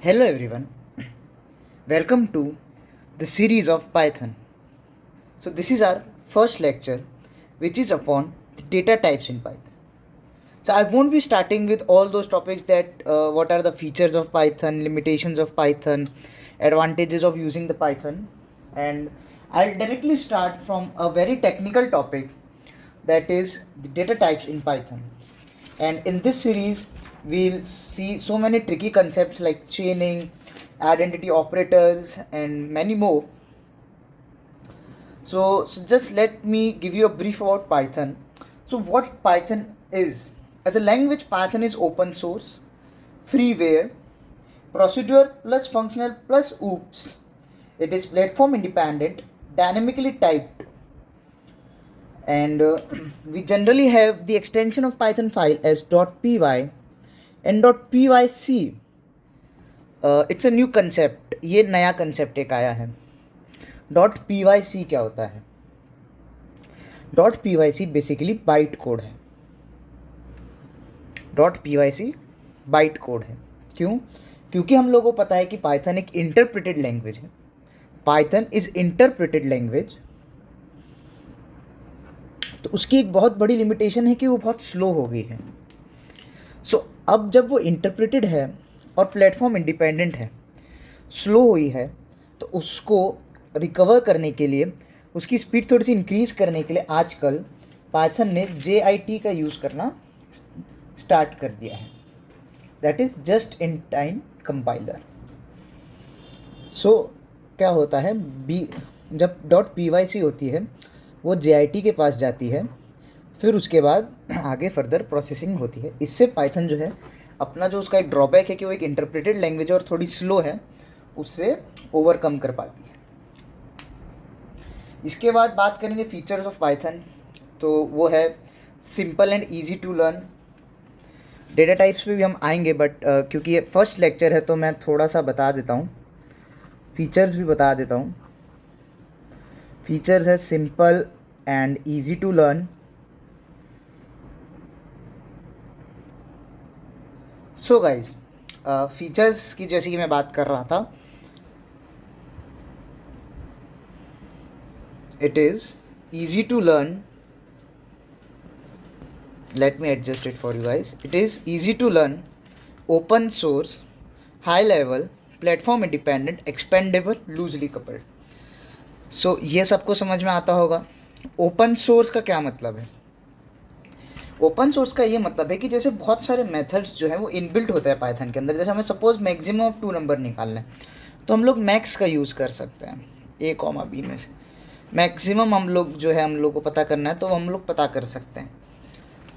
Hello everyone, welcome to the series of Python. So this is our first lecture which is upon the data types in Python. So I won't be starting with all those topics that what are the features of Python, limitations of Python, advantages of using the Python, and I'll directly start from a very technical topic, that is the data types in Python. And in this series we'll see so many tricky concepts like chaining, identity operators, and many more. So just let me give you a brief about Python. So what Python is: as a language, Python is open source, freeware, procedure plus functional plus OOPS. It is platform independent, dynamically typed, and we generally have the extension of Python file as .py and .pyc. It's a new concept, ये नया concept एक आया है. .pyc क्या होता है? .pyc basically byte code है. .pyc byte code है. क्यों? क्योंकि हम लोगों को पता है कि पाइथन एक इंटरप्रेटेड लैंग्वेज है. Python is interpreted language. तो उसकी एक बहुत बड़ी लिमिटेशन है कि वो बहुत स्लो हो गई है. सो अब जब वो इंटरप्रेटेड है और प्लेटफॉर्म इंडिपेंडेंट है, स्लो हुई है, तो उसको रिकवर करने के लिए, उसकी स्पीड थोड़ी सी इंक्रीज़ करने के लिए आजकल पाइथन ने JIT का यूज़ करना स्टार्ट कर दिया है. That is just in time compiler. So क्या होता है, जब .pyc होती है वो JIT के पास जाती है, फिर उसके बाद आगे फर्दर प्रोसेसिंग होती है. इससे पाइथन जो है अपना, जो उसका एक ड्रॉबैक है कि वो एक इंटरप्रेटेड लैंग्वेज है और थोड़ी स्लो है, उससे ओवरकम कर पाती है. इसके बाद बात करेंगे फीचर्स ऑफ पाइथन. तो वो है simple and easy to learn. Data types पे भी हम आएंगे, बट क्योंकि ये फर्स्ट लेक्चर है तो मैं थोड़ा सा बता देता हूँ, फीचर्स भी बता देता हूँ. फीचर्स है simple and easy to learn. So guys, features की जैसे कि मैं बात कर रहा था, it is easy to learn. Let me adjust it for you guys. It is easy to learn, open source, high level, platform independent, expandable, loosely coupled. So ये सबको समझ में आता होगा. ओपन सोर्स का क्या मतलब है? ओपन सोर्स का ये मतलब है कि जैसे बहुत सारे मेथड्स जो हैं वो इनबिल्ट होते हैं पाइथन के अंदर. जैसे हमें सपोज मैक्सिमम ऑफ 2 नंबर निकालना है, तो हम लोग मैक्स का यूज़ कर सकते हैं. A, B में से मैक्सिमम हम लोग जो है, हम लोग को पता करना है तो हम लोग पता कर सकते हैं.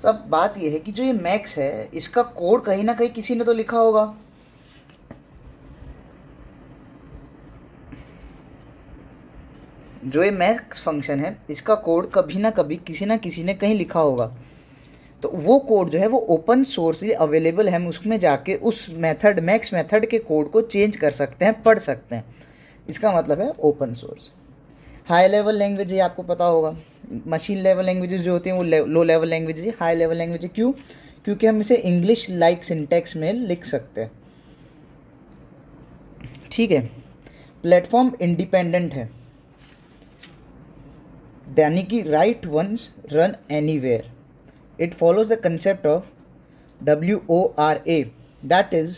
सब बात ये है कि जो ये मैक्स है, इसका कोड कहीं ना कहीं किसी ने तो लिखा होगा. जो ये मैक्स फंक्शन है, इसका कोड कभी ना कभी किसी ना किसी ने कहीं लिखा होगा. तो वो कोड जो है वो ओपन सोर्सली अवेलेबल है. हम उसमें जाके उस मेथड, मैक्स मेथड के कोड को चेंज कर सकते हैं, पढ़ सकते हैं. इसका मतलब है open source. High level language है, आपको पता होगा. मशीन लेवल लैंग्वेजेस जो होती हैं वो लो लेवल लैंग्वेज है. हाई लेवल लैंग्वेज है. क्यों? क्योंकि हम इसे इंग्लिश लाइक सिंटेक्स में लिख सकते हैं. ठीक है. प्लेटफॉर्म इंडिपेंडेंट है, यानी कि write once run anywhere. It follows the concept of WORA, that is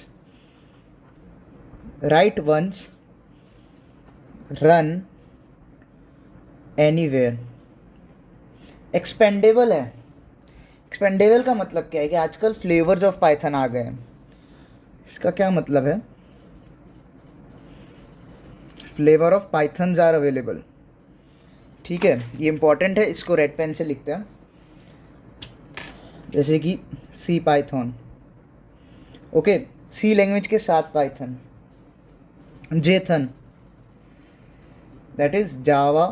write once run anywhere. Expendable है. एक्सपेंडेबल का मतलब क्या है कि आजकल फ्लेवर्स ऑफ पाइथन आ गए हैं. इसका क्या मतलब है? Flavour of Pythons are available. ठीक है, ये इंपॉर्टेंट है, इसको रेड पेन से लिखते हैं. जैसे कि C Python, okay, C language के साथ Python. Jython, that is Java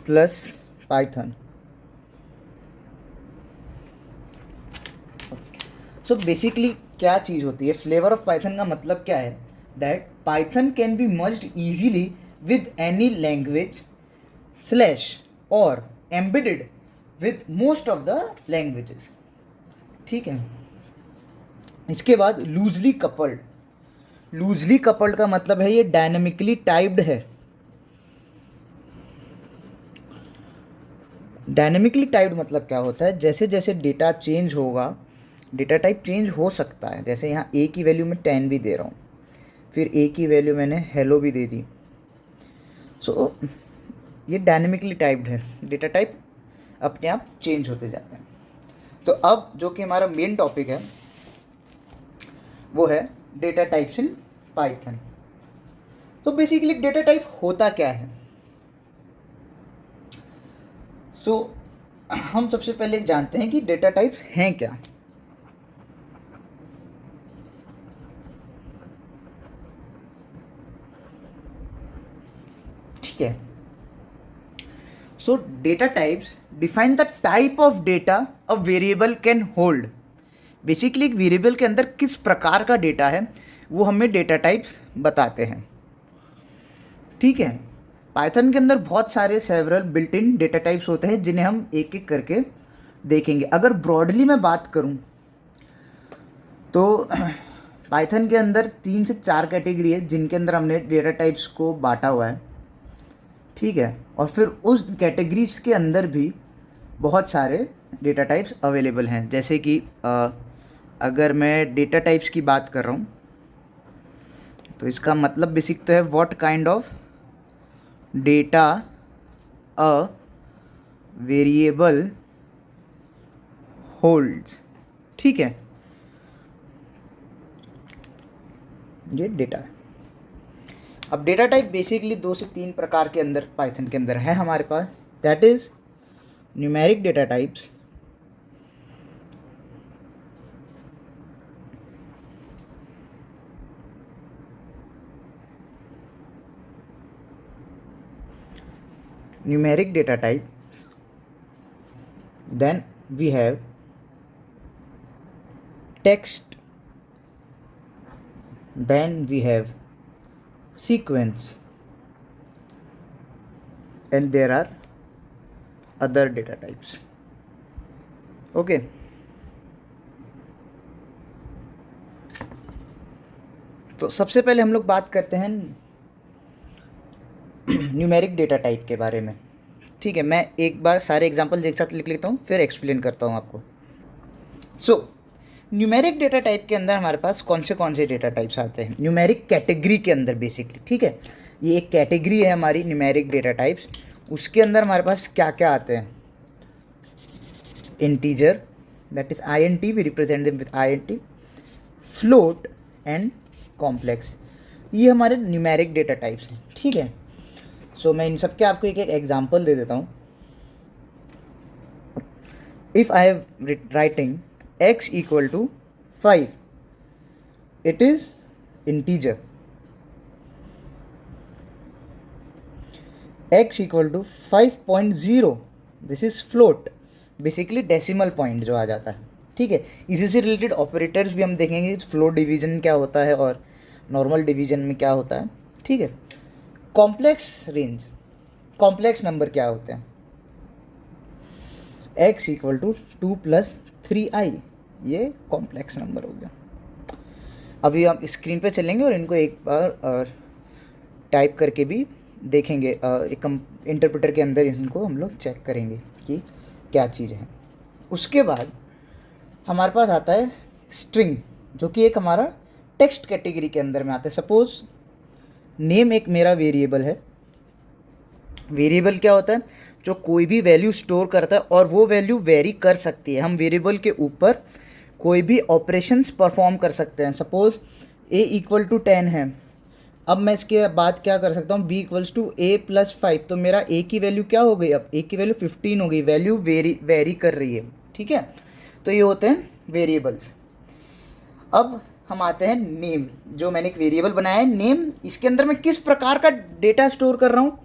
plus Python. So basically क्या चीज़ होती है फ्लेवर ऑफ पाइथन का मतलब क्या है? That Python can be merged easily with any language slash और embedded with most of the languages. ठीक है. इसके बाद लूजली कपल्ड। लूजली कपल्ड का मतलब है ये डायनेमिकली टाइप्ड है। डायनेमिकली टाइप्ड मतलब क्या होता है, जैसे जैसे डेटा चेंज होगा, डेटा टाइप चेंज हो सकता है। जैसे यहाँ ए की वैल्यू मैं 10 भी दे रहा हूँ, फिर ए की वैल्यू मैंने हेलो भी दे दी। सो ये डायनेमिकली टाइप्ड है, डेटा टाइप अपने आप चेंज होते जाते हैं। तो अब जो कि हमारा मेन टॉपिक है वो है डेटा टाइप्स इन पाइथन। तो बेसिकली डेटा टाइप होता क्या है। हम सबसे पहले जानते हैं कि डेटा टाइप्स हैं क्या। ठीक है। Data types define the type of data a variable can hold. Basically एक वेरिएबल के अंदर किस प्रकार का डेटा है वो हमें डेटा टाइप्स बताते हैं। ठीक है। पाइथन के अंदर बहुत सारे several built in data types होते हैं जिन्हें हम एक एक करके देखेंगे। अगर ब्रॉडली मैं बात करूं तो पाइथन के अंदर 3 से 4 कैटेगरी है जिनके अंदर हमने डेटा टाइप्स को बांटा हुआ है। ठीक है। और फिर उस कैटेगरीज के अंदर भी बहुत सारे डेटा टाइप्स अवेलेबल हैं। जैसे कि अगर मैं डेटा टाइप्स की बात कर रहा हूँ तो इसका मतलब बेसिक तो है what kind of data a variable holds. ठीक है, ये डेटा है। अब डेटा टाइप बेसिकली 2 से 3 प्रकार के अंदर पाइथन के अंदर है हमारे पास। That is numeric data types, numeric data type, then we have text, then we have sequence, and there are other data types. Okay. तो सबसे पहले हम लोग बात करते हैं न्यूमेरिक डेटा टाइप के बारे में। ठीक है, मैं एक बार सारे एग्जांपल्स एक साथ लिख लेता हूँ फिर एक्सप्लेन करता हूँ आपको। न्यूमेरिक डेटा टाइप के अंदर हमारे पास कौन से डेटा टाइप्स आते हैं न्यूमेरिक कैटेगरी के अंदर बेसिकली। ठीक है, ये एक कैटेगरी है हमारी न्यूमेरिक डेटा टाइप्स। उसके अंदर हमारे पास क्या क्या आते हैं। Integer, that is INT, we represent them with INT, float and complex. ये हमारे न्यूमेरिक डेटा टाइप्स हैं। ठीक है, मैं इन सब के आपको एक एक एग्जांपल दे देता हूँ। If I have writing x equal to 5, it is integer. x equal to 5.0, this is float, basically decimal point जो आ जाता है। ठीक है, इसी से रिलेटेड ऑपरेटर्स भी हम देखेंगे, फ्लोट डिवीजन क्या होता है और नॉर्मल डिवीजन में क्या होता है। ठीक है, कॉम्प्लेक्स रेंज, कॉम्प्लेक्स नंबर क्या होते हैं। x इक्वल टू 2 + 3i, ये कॉम्प्लेक्स नंबर हो गया। अभी हम स्क्रीन पे चलेंगे और इनको एक बार टाइप करके भी देखेंगे। एक इंटरप्रेटर के अंदर इनको हम लोग चेक करेंगे कि क्या चीज़ है। उसके बाद हमारे पास आता है स्ट्रिंग, जो कि एक हमारा टेक्स्ट कैटेगरी के अंदर में आता है। सपोज नेम एक मेरा वेरिएबल है। वेरिएबल क्या होता है, जो कोई भी वैल्यू स्टोर करता है और वो वैल्यू वेरी कर सकती है। हम वेरिएबल के ऊपर कोई भी ऑपरेशंस परफॉर्म कर सकते हैं। सपोज a इक्वल टू 10 है, अब मैं इसके बाद क्या कर सकता हूँ, b इक्वल्स टू a + 5, तो मेरा a की वैल्यू क्या हो गई, अब a की वैल्यू 15 हो गई। वैल्यू वेरी कर रही है। ठीक है, तो ये होते हैं वेरिएबल्स। अब हम आते हैं नेम, जो मैंने एक वेरिएबल बनाया है नेम, इसके अंदर मैं किस प्रकार का डेटा स्टोर कर रहा हूँ।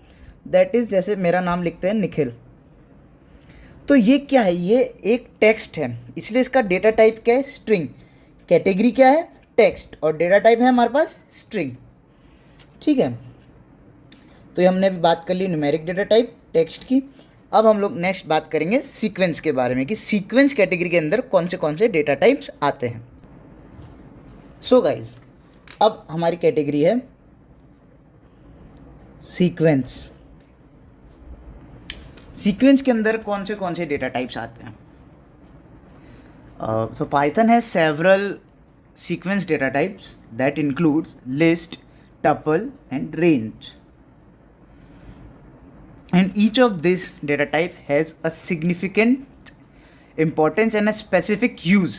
दैट इज़, जैसे मेरा नाम लिखते हैं निखिल, तो ये क्या है, ये एक टेक्स्ट है, इसलिए इसका डेटा टाइप क्या है, स्ट्रिंग। कैटेगरी क्या है, टेक्स्ट, और डेटा टाइप है हमारे पास स्ट्रिंग। ठीक है, तो ये हमने अभी बात कर ली न्यूमेरिक डेटा टाइप टेक्स्ट की। अब हम लोग नेक्स्ट बात करेंगे सीक्वेंस के बारे में, कि सीक्वेंस कैटेगरी के अंदर कौन से डेटा टाइप्स आते हैं। सो गाइज, अब हमारी कैटेगरी है सीक्वेंस। सीक्वेंस के अंदर कौन से डेटा टाइप्स आते हैं? So Python has several sequence data types that includes list, tuple and range. And each of these data type has a significant importance and a specific use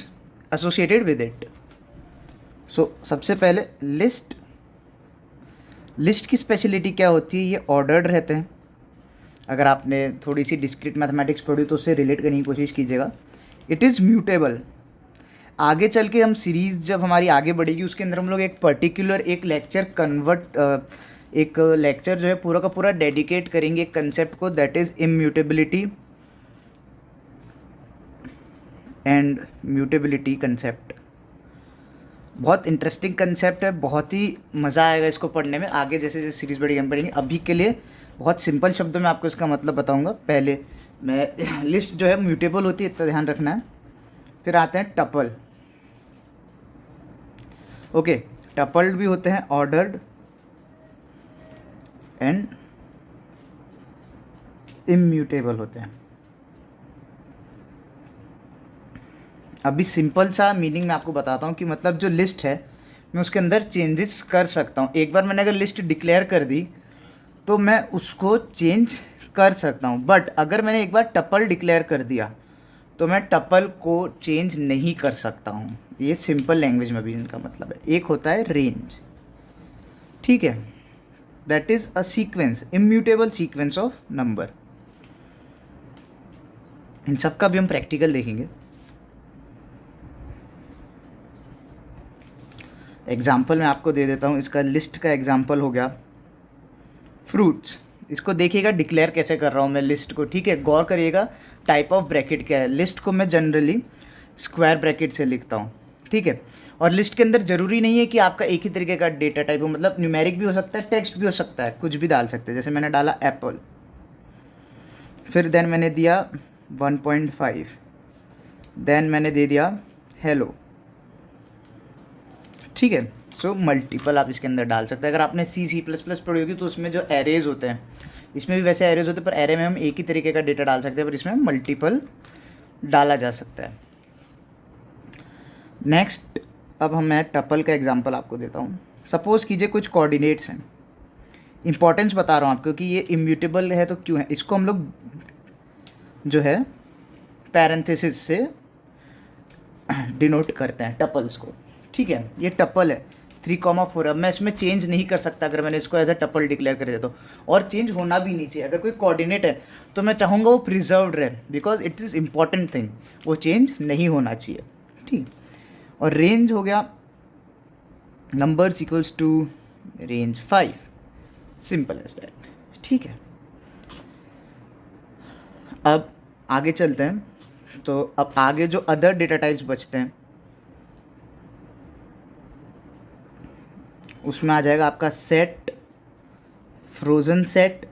associated with it. So सबसे पहले list की speciality क्या होती है? ये ordered रहते हैं। अगर आपने थोड़ी सी डिस्क्रीट मैथमेटिक्स पढ़ी तो उससे रिलेट करने की कोशिश कीजिएगा। It is mutable. आगे चल के हम सीरीज़ जब हमारी आगे बढ़ेगी उसके अंदर हम लोग एक पर्टिकुलर एक लेक्चर जो है पूरा का पूरा डेडिकेट करेंगे एक कंसेप्ट को, that is immutability and mutability concept. बहुत इंटरेस्टिंग कंसेप्ट है, बहुत ही मज़ा आएगा इसको पढ़ने में। आगे जैसे जैसे सीरीज़ बढ़ेगी हम पढ़ेंगे। अभी के लिए बहुत सिंपल शब्दों में आपको इसका मतलब बताऊंगा। पहले मैं लिस्ट जो है म्यूटेबल होती है, इतना ध्यान रखना है। फिर आते हैं टपल। ओके, टपल्ड भी होते हैं, ऑर्डर्ड एंड इम्यूटेबल होते हैं। अभी सिंपल सा मीनिंग मैं आपको बताता हूँ कि मतलब जो लिस्ट है मैं उसके अंदर चेंजेस कर सकता हूँ। एक बार मैंने अगर लिस्ट डिक्लेयर कर दी तो मैं उसको चेंज कर सकता हूँ, बट अगर मैंने एक बार टपल डिक्लेयर कर दिया तो मैं टपल को चेंज नहीं कर सकता हूँ। ये सिंपल लैंग्वेज में भी इनका मतलब है। एक होता है रेंज, ठीक है, that is a sequence, immutable sequence of number. इन सब का भी हम प्रैक्टिकल देखेंगे। एग्जाम्पल मैं आपको दे देता हूँ। इसका लिस्ट का एग्जाम्पल हो गया फ्रूट्स। इसको देखिएगा डिक्लेयर कैसे कर रहा हूँ मैं लिस्ट को, ठीक है। गौर करिएगा टाइप ऑफ ब्रैकेट क्या है। लिस्ट को मैं जनरली स्क्वायर ब्रैकेट से लिखता हूँ, ठीक है। और लिस्ट के अंदर ज़रूरी नहीं है कि आपका एक ही तरीके का डेटा टाइप हो, मतलब न्यूमेरिक भी हो सकता है, टेक्स्ट भी हो सकता है, कुछ भी डाल सकते हैं। जैसे मैंने डाला एप्पल, फिर देन मैंने दिया 1.5, देन मैंने दे दिया हेलो, ठीक है। सो मल्टीपल आप इसके अंदर डाल सकते हैं। अगर आपने C++ पढ़ी होगी तो उसमें जो एरेज होते हैं, इसमें भी वैसे एरेज होते हैं, पर एरे में हम एक ही तरीके का डेटा डाल सकते हैं, पर इसमें मल्टीपल डाला जा सकता है। नेक्स्ट, अब मैं टपल का एग्जांपल आपको देता हूँ। सपोज़ कीजिए कुछ कोऑर्डिनेट्स हैं। इंपॉर्टेंस बता रहा हूँ आपको कि ये इम्यूटेबल है तो क्यों है। इसको हम लोग जो है पैरेंथेसिस से डिनोट करते हैं टपल्स को, ठीक है। ये टपल है 3,4। अब मैं इसमें चेंज नहीं कर सकता अगर मैंने इसको एज अ टपल डिक्लेयर कर दिया तो, और चेंज होना भी नहीं चाहिए। अगर कोई कोऑर्डिनेट है तो मैं चाहूँगा वो प्रिजर्व्ड रहे, because it is important thing, वो चेंज नहीं होना चाहिए, ठीक। और रेंज हो गया numbers equals to range 5, simple as that, ठीक है। अब आगे चलते हैं। तो अब आगे जो अदर डेटा टाइप्स बचते हैं उसमें आ जाएगा आपका सेट, फ्रोजन सेट,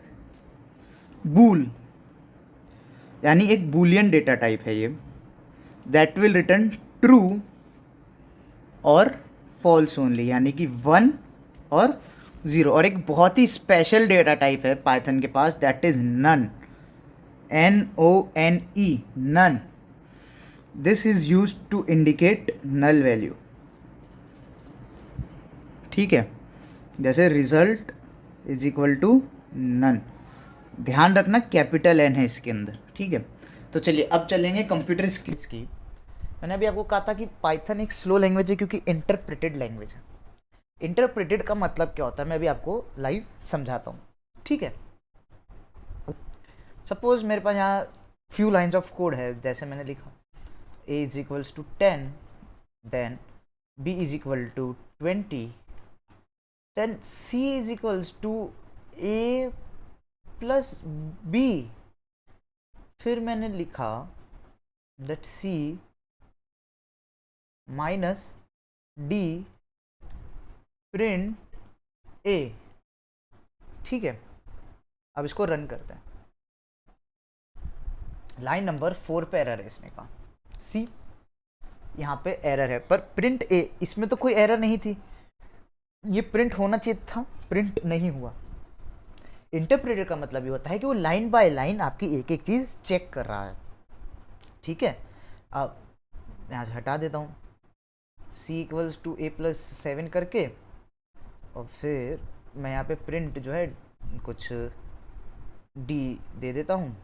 बूल, यानी एक बूलियन डेटा टाइप है ये, दैट विल रिटर्न ट्रू और फॉल्स ओनली, यानी कि 1 और 0। और एक बहुत ही स्पेशल डेटा टाइप है पाइथन के पास, that is none, NONE, none. This is use to indicate null value, ठीक है। जैसे result is equal to none. ध्यान रखना कैपिटल N है इसके अंदर, ठीक है। तो चलिए अब चलेंगे कंप्यूटर स्किल्स की। मैंने अभी आपको कहा था कि पाइथन एक स्लो लैंग्वेज है क्योंकि इंटरप्रेटेड लैंग्वेज है। इंटरप्रेटेड का मतलब क्या होता है मैं अभी आपको लाइव समझाता हूँ, ठीक है। सपोज मेरे पास यहाँ फ्यू लाइन्स ऑफ कोड है। जैसे मैंने लिखा a is equals to 10, then b is equal to 20, then c is equals to a plus b। फिर मैंने लिखा that c minus d print a, ठीक है। अब इसको रन करते हैं। लाइन नंबर 4 पे एरर है, इसने कहा c यहाँ पे एरर है, पर प्रिंट ए इसमें तो कोई एरर नहीं थी, ये प्रिंट होना चाहिए था, प्रिंट नहीं हुआ। इंटरप्रेटर का मतलब ये होता है कि वो लाइन बाय लाइन आपकी एक एक चीज़ चेक कर रहा है, ठीक है। अब यहाँ से हटा देता हूँ c equals to a plus 7 करके, और फिर मैं यहाँ पे प्रिंट जो है कुछ d दे देता हूँ,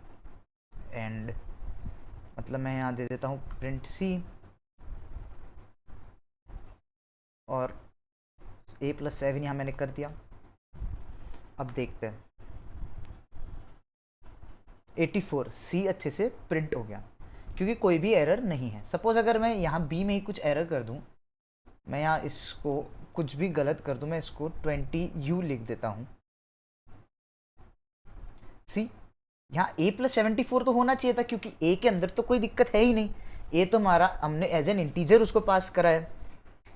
एंड मतलब मैं यहाँ दे देता हूँ प्रिंट c, और a प्लस 7 यहाँ मैंने कर दिया। अब देखते हैं 84 c अच्छे से प्रिंट हो गया, क्योंकि कोई भी एरर नहीं है। सपोज अगर मैं यहाँ b में ही कुछ एरर कर दूँ, मैं यहाँ इसको कुछ भी गलत कर दूँ, मैं इसको 20u लिख देता हूँ, सी यहाँ a प्लस 74 तो होना चाहिए था, क्योंकि a के अंदर तो कोई दिक्कत है ही नहीं, a तो हमारा हमने एज एन इंटीजर उसको पास करा है,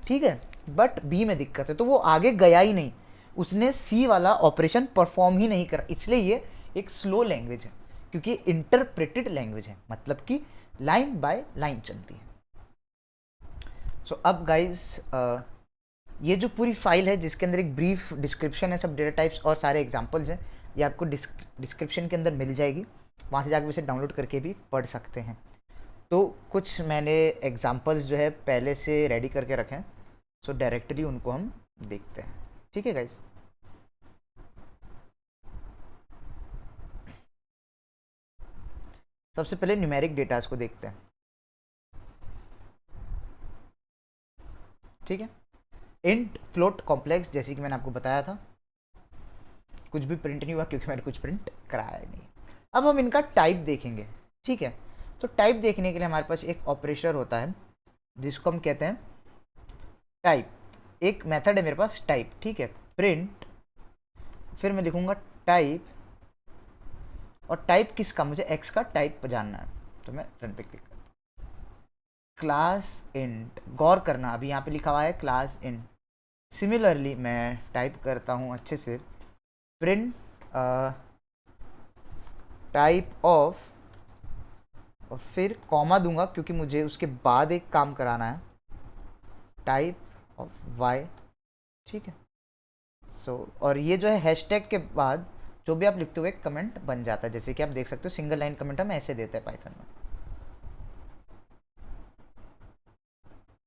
ठीक है। बट b में दिक्कत है, तो वो आगे गया ही नहीं, उसने c वाला ऑपरेशन परफॉर्म ही नहीं करा, इसलिए ये एक स्लो लैंग्वेज है, क्योंकि इंटरप्रेटेड लैंग्वेज है, मतलब कि लाइन बाय लाइन चलती है। सो अब गाइज ये जो पूरी फाइल है जिसके अंदर एक ब्रीफ डिस्क्रिप्शन है सब डेटा टाइप्स और सारे एग्जांपल्स हैं, ये आपको डिस्क्रिप्शन के अंदर मिल जाएगी, वहाँ से जाकर इसे डाउनलोड करके भी पढ़ सकते हैं। तो कुछ मैंने एग्जांपल्स जो है पहले से रेडी करके रखे हैं, सो डायरेक्टली उनको हम देखते हैं, ठीक है गाइज। सबसे पहले न्यूमेरिक डेटास को देखते हैं, ठीक है। इंट फ्लोट कॉम्प्लेक्स, जैसे कि मैंने आपको बताया था, कुछ भी प्रिंट नहीं हुआ क्योंकि मैंने कुछ प्रिंट कराया नहीं। अब हम इनका टाइप देखेंगे, ठीक है। तो टाइप देखने के लिए हमारे पास एक ऑपरेटर होता है जिसको हम कहते हैं टाइप। एक मेथड है मेरे पास टाइप, ठीक है, प्रिंट, फिर मैं लिखूंगा टाइप, और टाइप किसका, मुझे एक्स का टाइप जानना है, तो मैं रन पे क्लिक करता हूँ। क्लास इंट, गौर करना अभी यहाँ पे लिखा हुआ है क्लास इंट। सिमिलरली मैं टाइप करता हूँ अच्छे से, प्रिंट टाइप ऑफ, और फिर कॉमा दूंगा क्योंकि मुझे उसके बाद एक काम कराना है, टाइप ऑफ वाई, ठीक है। सो और ये जो है हैशटैग के बाद जो भी आप लिखते हुए कमेंट बन जाता है, जैसे कि आप देख सकते हो सिंगल लाइन कमेंट हम ऐसे देते हैं पाइथन में,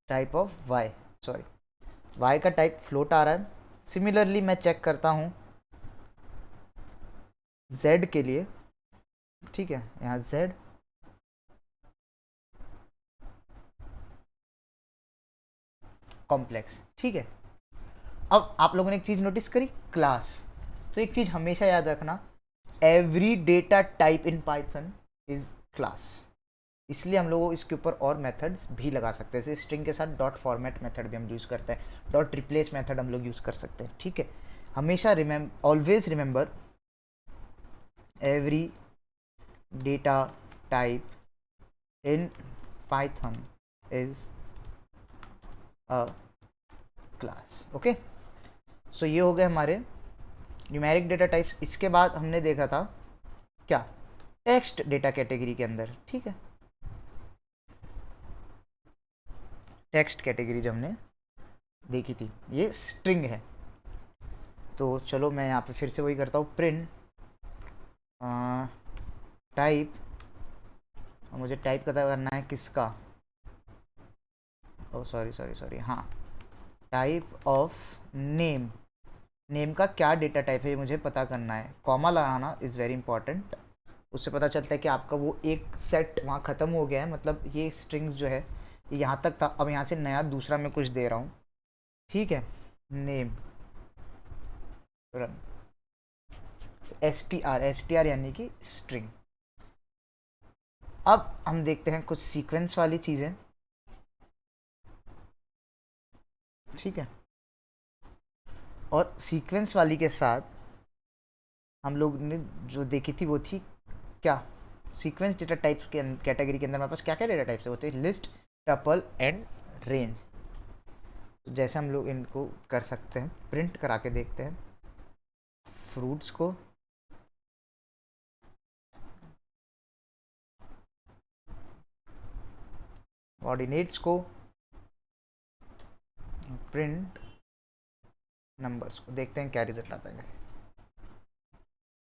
type of Y, sorry Y का टाइप फ्लोट आ रहा है। सिमिलरली मैं चेक करता हूँ जेड के लिए, ठीक है, यहाँ जेड, कॉम्प्लेक्स, ठीक है। अब आप लोगों ने एक चीज़ नोटिस करी, क्लास, तो एक चीज़ हमेशा याद रखना, every data type in Python is class, इसलिए हम लोग इसके ऊपर और मेथड्स भी लगा सकते हैं, जैसे स्ट्रिंग के साथ डॉट फॉर्मेट मेथड भी हम यूज़ करते हैं, डॉट रिप्लेस मेथड हम लोग यूज़ कर सकते हैं, ठीक है। हमेशा always remember every data type in Python is a class, okay. So ये हो गए हमारे न्यूमेरिक डेटा टाइप्स। इसके बाद हमने देखा था क्या, टेक्स्ट डेटा कैटेगरी के अंदर, ठीक है, टेक्स्ट कैटेगरी जो हमने देखी थी ये स्ट्रिंग है। तो चलो मैं यहाँ पे फिर से वही करता हूँ, प्रिंट टाइप, मुझे टाइप करना है किसका, ओ सॉरी हाँ, टाइप ऑफ नेम, नेम का क्या डेटा टाइप है ये मुझे पता करना है, कॉमा लगाना इज़ वेरी इंपॉर्टेंट, उससे पता चलता है कि आपका वो एक सेट वहाँ ख़त्म हो गया है, मतलब ये स्ट्रिंग्स जो है ये यहाँ तक था, अब यहाँ से नया दूसरा मैं कुछ दे रहा हूँ, ठीक है, name run, S T R यानी कि स्ट्रिंग। अब हम देखते हैं कुछ सीक्वेंस वाली चीज़ें, ठीक है, और सीक्वेंस वाली के साथ हम लोग ने जो देखी थी वो थी क्या, सीक्वेंस डेटा टाइप्स के कैटेगरी के अंदर हमारे पास क्या क्या डेटा टाइप्स होते हैं, लिस्ट, टपल एंड रेंज। तो जैसे हम लोग इनको कर सकते हैं, प्रिंट करा के देखते हैं फ्रूट्स को, कोऑर्डिनेट्स को, प्रिंट नंबर्स को, देखते हैं क्या रिजल्ट आता है।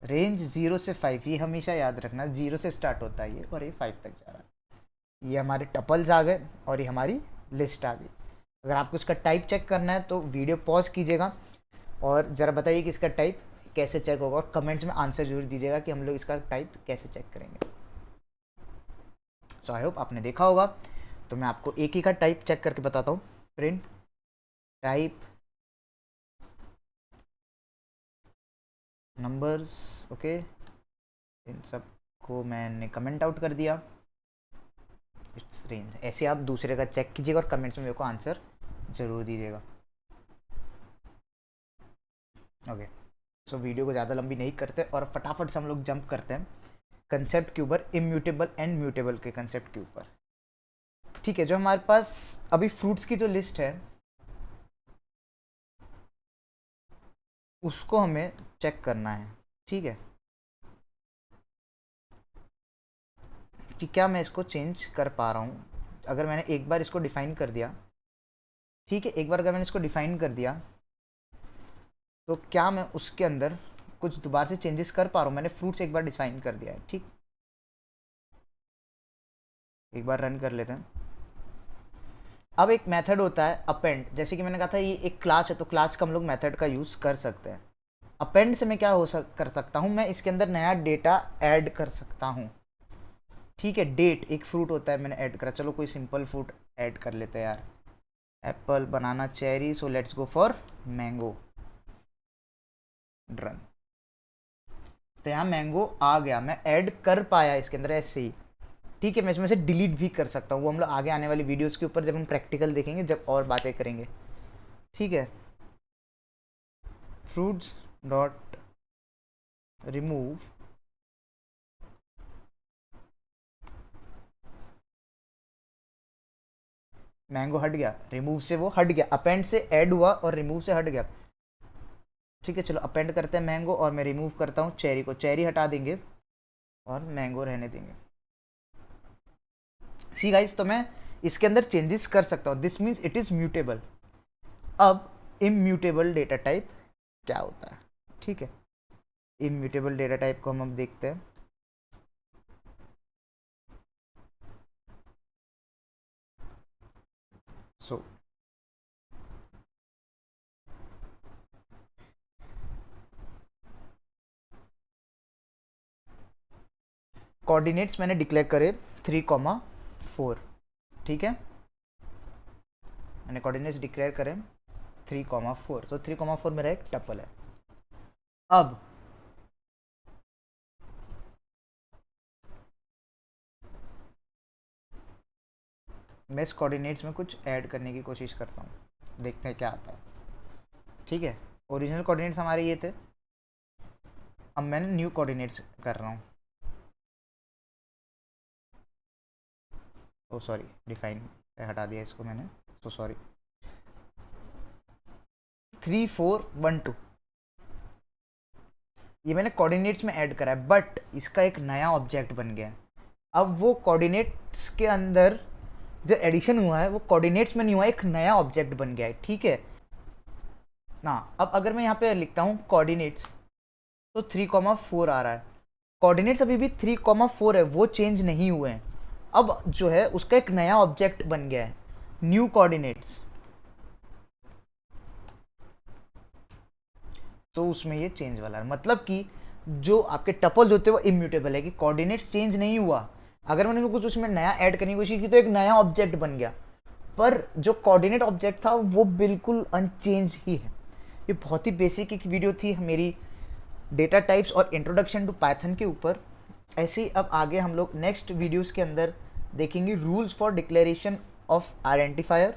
रेंज 0 से 5, ये हमेशा याद रखना, 0 से स्टार्ट होता है ये और ये 5 तक जा रहा है। ये हमारे टपल्स आ गए और ये हमारी लिस्ट आ गई। अगर आपको इसका टाइप चेक करना है तो वीडियो पॉज कीजिएगा और ज़रा बताइए कि इसका टाइप कैसे चेक होगा, और कमेंट्स में आंसर जरूर दीजिएगा कि हम लोग इसका टाइप कैसे चेक करेंगे। सो आई होप आपने देखा होगा। तो मैं आपको एक ही का टाइप चेक करके बताता हूँ। प्रिंट टाइप नंबर्स, ओके, इन सब को मैंने कमेंट आउट कर दिया। It's range. ऐसे आप दूसरे का चेक कीजिएगा और कमेंट्स में मेरे को आंसर ज़रूर दीजिएगा। ओके, सो वीडियो को ज़्यादा लंबी नहीं करते और फटाफट से हम लोग जंप करते हैं कंसेप्ट के ऊपर, इम्यूटेबल एंड म्यूटेबल के कंसेप्ट के ऊपर। ठीक है, जो हमारे पास अभी फ्रूट्स की जो लिस्ट है उसको हमें चेक करना है। ठीक है, कि क्या मैं इसको चेंज कर पा रहा हूँ। अगर मैंने एक बार इसको डिफाइन कर दिया, ठीक है, एक बार अगर मैंने इसको डिफाइन कर दिया तो क्या मैं उसके अंदर कुछ दोबारा से चेंजेस कर पा रहा हूँ। मैंने फ्रूट्स एक बार डिफाइन कर दिया है, ठीक, एक बार रन कर लेते हैं। अब एक मेथड होता है अपेंड, जैसे कि मैंने कहा था ये एक क्लास है तो क्लास का हम लोग मेथड का यूज़ कर सकते हैं। अपेंड से मैं क्या कर सकता हूँ, मैं इसके अंदर नया डेटा ऐड कर सकता हूँ। ठीक है, डेट एक फ्रूट होता है, मैंने ऐड करा, चलो कोई सिंपल फ्रूट ऐड कर लेते हैं यार, Apple, banana, cherry, so let's go for mango. Run. तो यहाँ मैंगो आ गया, मैं ऐड कर पाया इसके अंदर ऐसे ही। ठीक है, मैं इसमें से डिलीट भी कर सकता हूँ, वो हम लोग आगे आने वाली वीडियोस के ऊपर जब हम प्रैक्टिकल देखेंगे, जब और बातें करेंगे। ठीक है, फ्रूट्स डॉट रिमूव मैंगो हट गया, रिमूव से वो हट गया, अपेंड से ऐड हुआ और रिमूव से हट गया। ठीक है, चलो अपेंड करते हैं मैंगो और मैं रिमूव करता हूँ चेरी को, चेरी हटा देंगे और मैंगो रहने देंगे। सी गाइस, तो मैं इसके अंदर चेंजेस कर सकता हूँ, this means it is mutable. अब इम्यूटेबल डेटा टाइप क्या होता है। ठीक है, इम्यूटेबल डेटा टाइप को हम देखते हैं। सो कोऑर्डिनेट्स मैंने डिक्लेयर करे 3,4। ठीक है, मैंने कोऑर्डिनेट्स डिक्लेयर करे 3,4, तो 3,4 मेरा एक टपल है। अब मैं इस कोऑर्डिनेट्स में कुछ ऐड करने की कोशिश करता हूँ, देखते हैं क्या आता है। ठीक है, ओरिजिनल कोऑर्डिनेट्स हमारे ये थे, अब मैंने न्यू कोऑर्डिनेट्स कर रहा हूँ। ओ सॉरी, डिफाइन हटा दिया इसको मैंने, तो सॉरी। 3, 4, 1, 2 ये मैंने कोऑर्डिनेट्स में ऐड करा है, बट इसका एक नया ऑब्जेक्ट बन गया है। अब वो कोऑर्डिनेट्स के अंदर जो एडिशन हुआ है वो कोऑर्डिनेट्स में नहीं हुआ, एक नया ऑब्जेक्ट बन गया है। ठीक है ना, अब अगर मैं यहाँ पे लिखता हूँ कोऑर्डिनेट्स तो 3,4 आ रहा है। कोऑर्डिनेट्स अभी भी 3,4 है, वो चेंज नहीं हुए हैं। अब जो है उसका एक नया ऑब्जेक्ट बन गया है, न्यू कोऑर्डिनेट्स, तो उसमें ये चेंज वाला है। मतलब कि जो आपके टपल्स होते हैं वो इम्यूटेबल है, कि कोऑर्डिनेट्स चेंज नहीं हुआ। अगर मैंने कुछ उसमें नया ऐड करने की कोशिश की तो एक नया ऑब्जेक्ट बन गया, पर जो कोऑर्डिनेट ऑब्जेक्ट था वो बिल्कुल अनचेंज ही है। ये बहुत ही बेसिक एक वीडियो थी मेरी डेटा टाइप्स और इंट्रोडक्शन टू पाइथन के ऊपर। ऐसे ही अब आगे हम लोग नेक्स्ट वीडियोस के अंदर देखेंगे rules for declaration of identifier,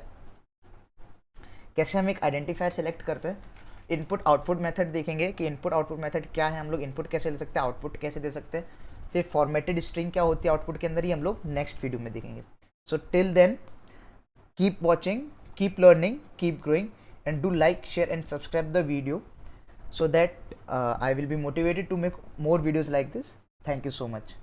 कैसे हम एक आइडेंटिफायर सेलेक्ट करते हैं। इनपुट आउटपुट मेथड देखेंगे कि इनपुट आउटपुट मेथड क्या है, हम लोग इनपुट कैसे ले सकते हैं, आउटपुट कैसे दे सकते हैं। फिर फॉर्मेटेड स्ट्रिंग क्या होती है आउटपुट के अंदर, ही हम लोग नेक्स्ट वीडियो में देखेंगे। So till then keep watching, keep learning, keep growing, and do like, share and subscribe the video so that I will be motivated to make more videos like this. Thank you so much.